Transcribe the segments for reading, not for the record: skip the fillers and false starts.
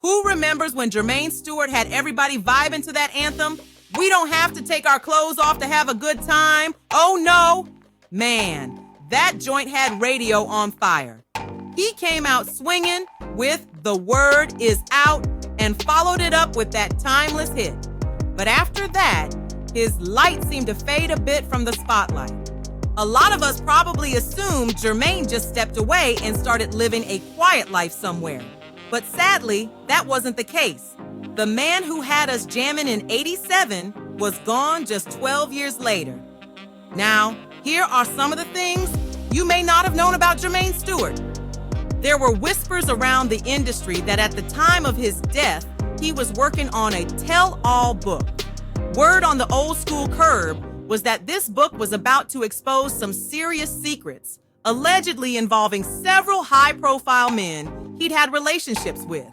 Who remembers when Jermaine Stewart had everybody vibing to that anthem? We don't have to take our clothes off to have a good time. Oh no. Man, that joint had radio on fire. He came out swinging with "The Word Is Out" and followed it up with that timeless hit. But after that, his light seemed to fade a bit from the spotlight. A lot of us probably assumed Jermaine just stepped away and started living a quiet life somewhere. But sadly, that wasn't the case. The man who had us jamming in '87 was gone just 12 years later. Now, here are some of the things you may not have known about Jermaine Stewart. There were whispers around the industry that at the time of his death, he was working on a tell-all book. Word on the old school curb was that this book was about to expose some serious secrets, allegedly involving several high-profile men he'd had relationships with.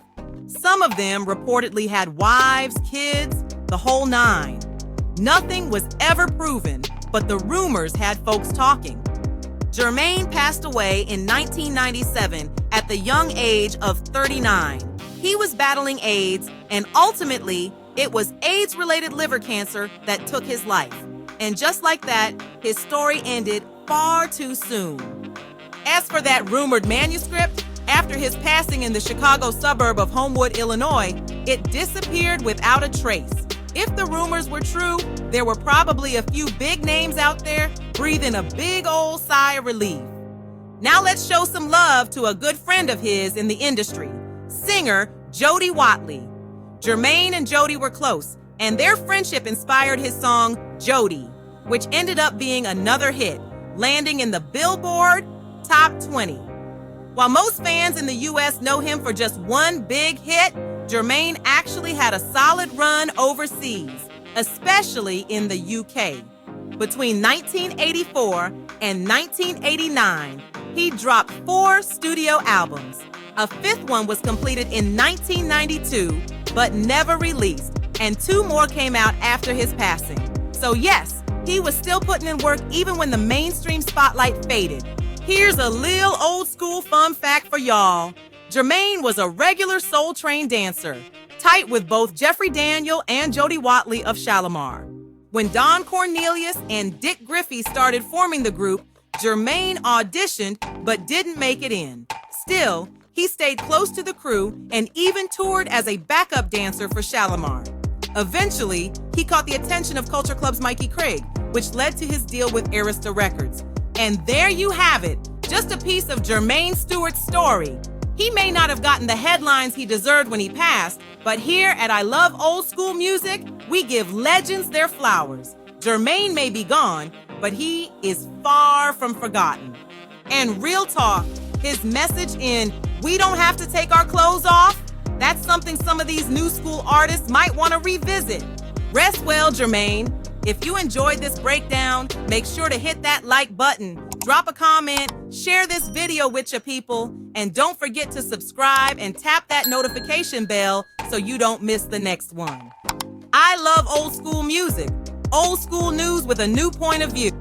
Some of them reportedly had wives, kids, the whole nine. Nothing was ever proven, but the rumors had folks talking. Jermaine passed away in 1997 at the young age of 39. He was battling AIDS, and ultimately, it was AIDS-related liver cancer that took his life. And just like that, his story ended far too soon. As for that rumored manuscript, after his passing in the Chicago suburb of Homewood, Illinois, it disappeared without a trace. If the rumors were true, there were probably a few big names out there breathing a big old sigh of relief. Now let's show some love to a good friend of his in the industry, singer Jody Watley. Jermaine and Jody were close, and their friendship inspired his song Jody, which ended up being another hit, landing in the Billboard Top 20. While most fans in the U.S. know him for just one big hit, Jermaine actually had a solid run overseas, especially in the UK. Between 1984 and 1989, he dropped 4 studio albums. A 5th one was completed in 1992, but never released, and 2 more came out after his passing. So yes, he was still putting in work even when the mainstream spotlight faded. Here's a little old school fun fact for y'all. Jermaine was a regular Soul Train dancer, tight with both Jeffrey Daniel and Jody Watley of Shalimar. When Don Cornelius and Dick Griffey started forming the group, Jermaine auditioned but didn't make it in. Still, he stayed close to the crew and even toured as a backup dancer for Shalimar. Eventually, he caught the attention of Culture Club's Mikey Craig, which led to his deal with Arista Records. And there you have it, just a piece of Jermaine Stewart's story. He may not have gotten the headlines he deserved when he passed, but here at I Love Old School Music, we give legends their flowers. Jermaine may be gone, but he is far from forgotten. And real talk, his message in "We Don't Have to Take Our Clothes Off," that's something some of these new school artists might want to revisit. Rest well, Jermaine. If you enjoyed this breakdown, make sure to hit that like button, drop a comment, share this video with your people, and don't forget to subscribe and tap that notification bell so you don't miss the next one. I love old school music, old school news with a new point of view.